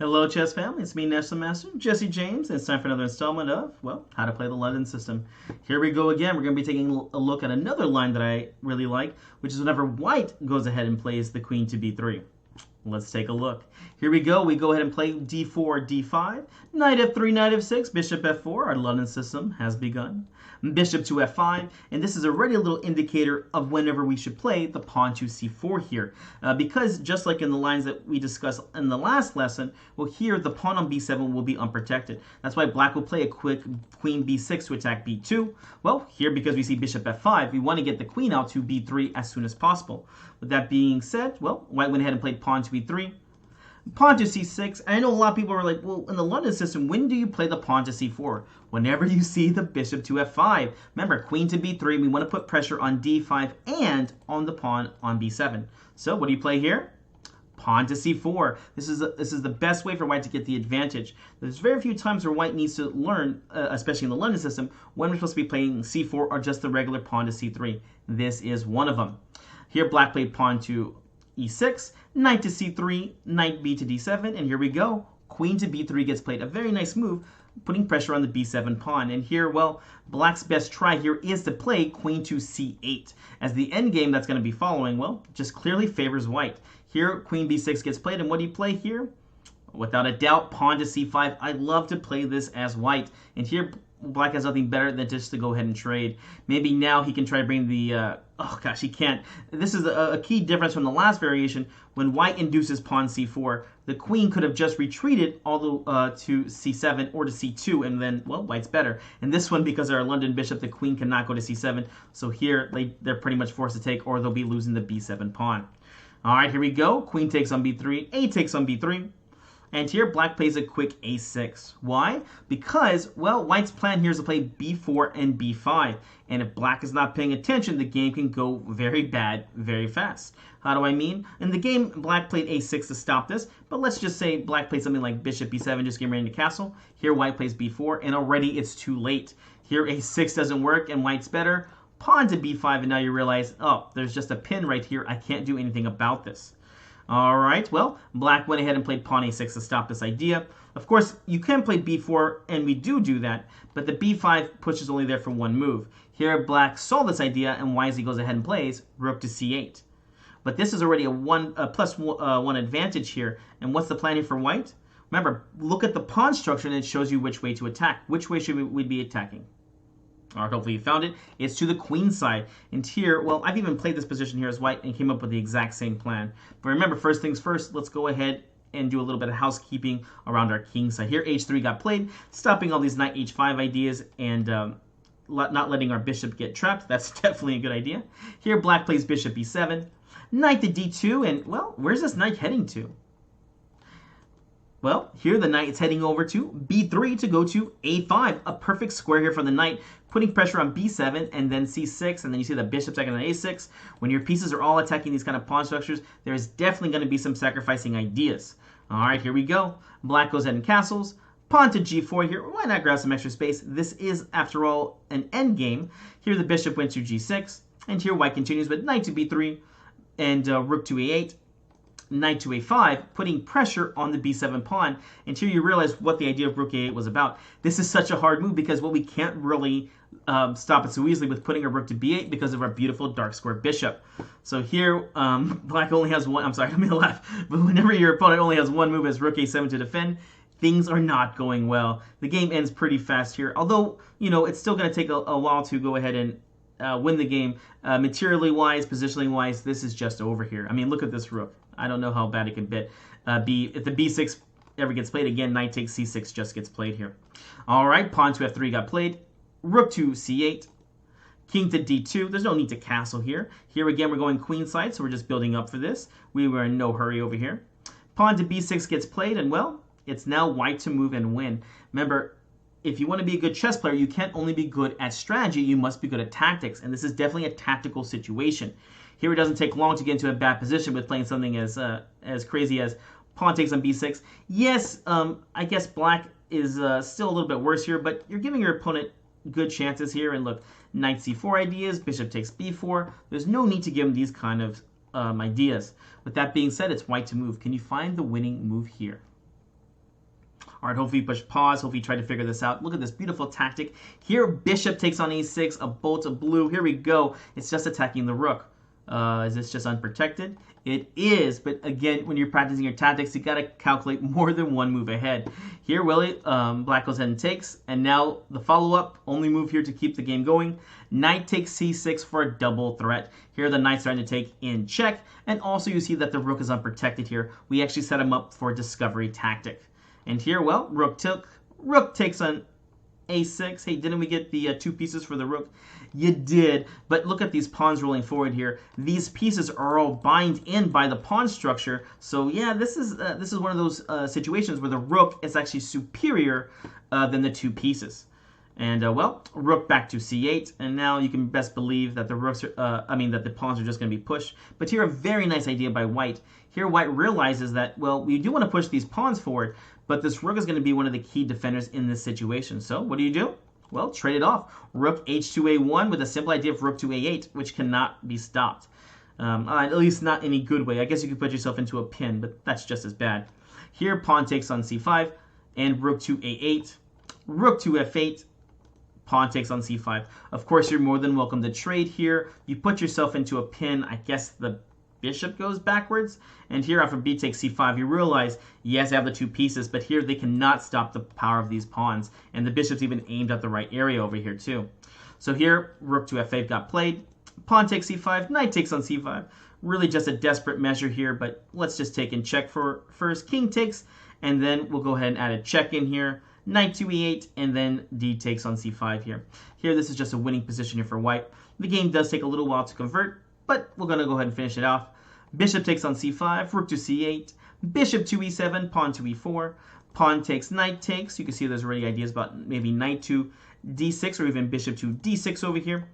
Hello, chess family. It's me, National Master Jesse James, and it's time for another installment of, well, how to play the London system. Here we go again. We're going to be taking a look at another line that I really like, which is whenever white goes ahead and plays the queen to b3. Let's take a look. Here we go. We go ahead and play d4, d5, knight f3, knight f6, bishop f4. Our London system has begun. Bishop to f5, and this is already a little indicator of whenever we should play the pawn to c4 here. Because just like in the lines that we discussed in the last lesson, well, here the pawn on b7 will be unprotected. That's why black will play a quick queen b6 to attack b2. Well, here because we see bishop f5, we want to get the queen out to b3 as soon as possible. With that being said, well, white went ahead and played pawn to e3. Pawn to c6. And I know a lot of people are like, well, in the London system, when do you play the pawn to c4? Whenever you see the bishop to f5. Remember, queen to b3, we want to put pressure on d5 and on the pawn on b7. So what do you play here? Pawn to c4. This is the best way for white to get the advantage. There's very few times where white needs to learn, especially in the London system, when we're supposed to be playing c4 or just the regular pawn to c3. This is one of them. Here, black played pawn to e6, knight to c3, knight b to d7, and here we go. Queen to b3 gets played. A very nice move, putting pressure on the b7 pawn. And here, well, black's best try here is to play queen to c8, as the endgame that's going to be following, well, just clearly favors white. Here, queen b6 gets played, and what do you play here? Without a doubt, pawn to c5. I love to play this as white. And here, black has nothing better than just to go ahead and trade. Maybe now he can try to bring the... oh gosh, he can't. This is a key difference from the last variation. When white induces pawn c4, the queen could have just retreated all the to c7 or to c2, and then, well, white's better. And this one, because of our London bishop, the queen cannot go to c7. So here, they're pretty much forced to take, or they'll be losing the b7 pawn. All right, here we go. Queen takes on b3, a takes on b3. And here, black plays a quick a6. Why? Because, well, white's plan here is to play b4 and b5. And if black is not paying attention, the game can go very bad very fast. How do I mean? In the game, black played a6 to stop this. But let's just say black played something like bishop b7, just getting ready to castle. Here, white plays b4, and already it's too late. Here, a6 doesn't work, and white's better. Pawn to b5, and now you realize, oh, there's just a pin right here. I can't do anything about this. All right, well, black went ahead and played pawn a6 to stop this idea. Of course, you can play b4, and we do that, but the b5 push is only there for one move. Here, black saw this idea and wisely goes ahead and plays rook to c8. But this is already a plus one advantage here. And what's the plan here for white? Remember, look at the pawn structure, and it shows you which way to attack. Which way should we be attacking? All right, hopefully you found it. It's to the queen side. And here, well, I've even played this position here as white and came up with the exact same plan. But remember, first things first, let's go ahead and do a little bit of housekeeping around our king side. Here, h3 got played, stopping all these knight h5 ideas and not letting our bishop get trapped. That's definitely a good idea. Here, black plays bishop e7, knight to d2, and, well, where's this knight heading to? Well, here the knight is heading over to b3 to go to a5. A perfect square here for the knight, putting pressure on b7 and then c6, and then you see the bishop attacking on a6. When your pieces are all attacking these kind of pawn structures, there's definitely going to be some sacrificing ideas. All right, here we go. Black goes ahead and castles. Pawn to g4 here. Why not grab some extra space? This is, after all, an endgame. Here the bishop went to g6, and here white continues with knight to b3 and rook to a8. Knight to a5, putting pressure on the b7 pawn. And here you realize what the idea of rook a8 was about. This is such a hard move because, well, we can't really stop it so easily with putting a rook to b8 because of our beautiful dark square bishop. So here, black only has one. I'm sorry, I didn't mean to laugh. But whenever your opponent only has one move as rook a7 to defend, things are not going well. The game ends pretty fast here. Although, you know, it's still going to take a while to go ahead and win the game. Materially wise, positionally wise, this is just over here. I mean, look at this rook. I don't know how bad it could be. If the b6 ever gets played again, knight takes c6 just gets played here. All right, pawn to f3 got played. Rook to c8. King to d2. There's no need to castle here. Here again, we're going queen side, so we're just building up for this. We were in no hurry over here. Pawn to b6 gets played, and, well, it's now white to move and win. Remember, if you want to be a good chess player, you can't only be good at strategy, you must be good at tactics. And this is definitely a tactical situation. Here it doesn't take long to get into a bad position with playing something as crazy as pawn takes on b6. Yes, I guess black is still a little bit worse here, but you're giving your opponent good chances here. And look, knight c4 ideas, bishop takes b4. There's no need to give him these kind of ideas. With that being said, it's white to move. Can you find the winning move here? All right, hopefully you push pause. Hopefully you try to figure this out. Look at this beautiful tactic. Here, bishop takes on e6, a bolt of blue. Here we go. It's just attacking the rook. Is this just unprotected? It is, but again, when you're practicing your tactics, you got to calculate more than one move ahead. Here, Willie, black goes ahead and takes, and now the follow-up, only move here to keep the game going. Knight takes c6 for a double threat. Here, the knight's starting to take in check, and also you see that the rook is unprotected here. We actually set him up for a discovery tactic. And here, well, rook takes on a6. Hey, didn't we get the 2 pieces for the rook? You did, but look at these pawns rolling forward here. These pieces are all bind in by the pawn structure. So yeah, this is one of those situations where the rook is actually superior than the 2 pieces. And well, rook back to c8, and now you can best believe that the rooks are, that the pawns are just going to be pushed. But here, a very nice idea by white. Here, white realizes that, well, we do want to push these pawns forward, but this rook is going to be one of the key defenders in this situation. So what do? Well, trade it off. Rook h2a1 with a simple idea of rook to a8, which cannot be stopped. At least not in any good way. I guess you could put yourself into a pin, but that's just as bad. Here, pawn takes on c5, and rook to a8, rook to f8, pawn takes on c5. Of course, you're more than welcome to trade here. You put yourself into a pin. I guess the bishop goes backwards. And here after b takes c5, you realize, yes, I have the 2 pieces, but here they cannot stop the power of these pawns. And the bishop's even aimed at the right area over here too. So here, rook to f8 got played. Pawn takes c5, knight takes on c5. Really just a desperate measure here, but let's just take in check for first. King takes, and then we'll go ahead and add a check in here. Knight to e8, and then d takes on c5 here. Here, this is just a winning position here for white. The game does take a little while to convert, but we're going to go ahead and finish it off. Bishop takes on c5, rook to c8, bishop to e7, pawn to e4, pawn takes, knight takes. You can see there's already ideas about maybe knight to d6 or even bishop to d6 over here.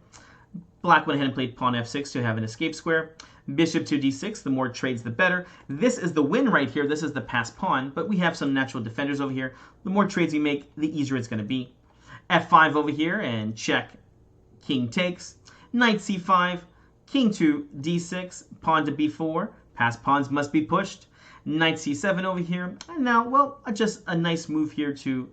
Black went ahead and played pawn f6 to have an escape square. Bishop to d6, the more trades the better. This is the win right here. This is the passed pawn, but we have some natural defenders over here. The more trades we make, the easier it's going to be. f5 over here and check. King takes. Knight c5. King to d6. Pawn to b4. Passed pawns must be pushed. Knight c7 over here. And now, well, just a nice move here to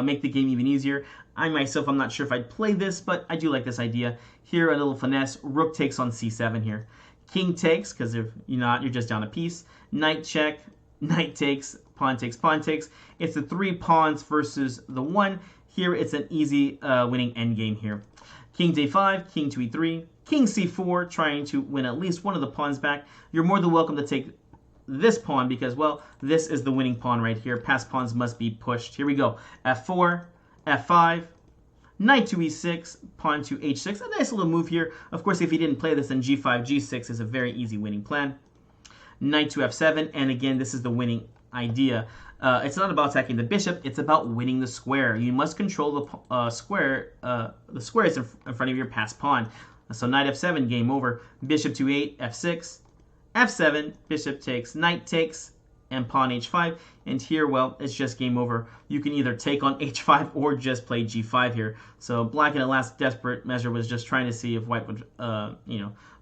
make the game even easier. I myself, I'm not sure if I'd play this, but I do like this idea. Here, a little finesse. Rook takes on c7 here. King takes, because if you're not, you're just down a piece. Knight check, knight takes, pawn takes, pawn takes. It's the 3 pawns versus the 1. Here, it's an easy winning endgame here. King to a5, king to e3, king c4, trying to win at least one of the pawns back. You're more than welcome to take this pawn because, well, this is the winning pawn right here. Passed pawns must be pushed. Here we go. f4, f5, knight to e6, pawn to h6. A nice little move here. Of course, if you didn't play this, then g5, g6 is a very easy winning plan. Knight to f7, and again, this is the winning idea. It's not about attacking the bishop. It's about winning the square. You must control the squares in front of your passed pawn. So knight f7, game over. Bishop to 8, f6, f7, bishop takes, knight takes, and pawn h5. And here, well, it's just game over. You can either take on h5 or just play g5 here. So black in a last desperate measure was just trying to see if white would,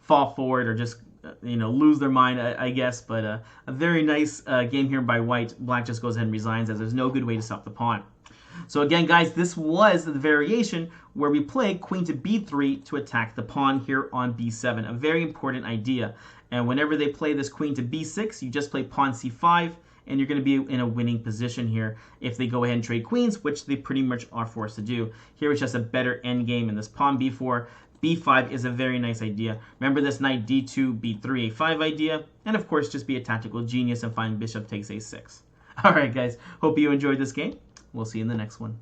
fall forward or just, lose their mind, I guess. But a very nice game here by white. Black just goes ahead and resigns as there's no good way to stop the pawn. So again, guys, this was the variation where we play queen to b3 to attack the pawn here on b7. A very important idea. And whenever they play this queen to b6, you just play pawn c5, and you're going to be in a winning position here if they go ahead and trade queens, which they pretty much are forced to do. Here it's just a better endgame, and this pawn b4, b5 is a very nice idea. Remember this knight d2, b3, a5 idea, and of course just be a tactical genius and find bishop takes a6. All right, guys, hope you enjoyed this game. We'll see you in the next one.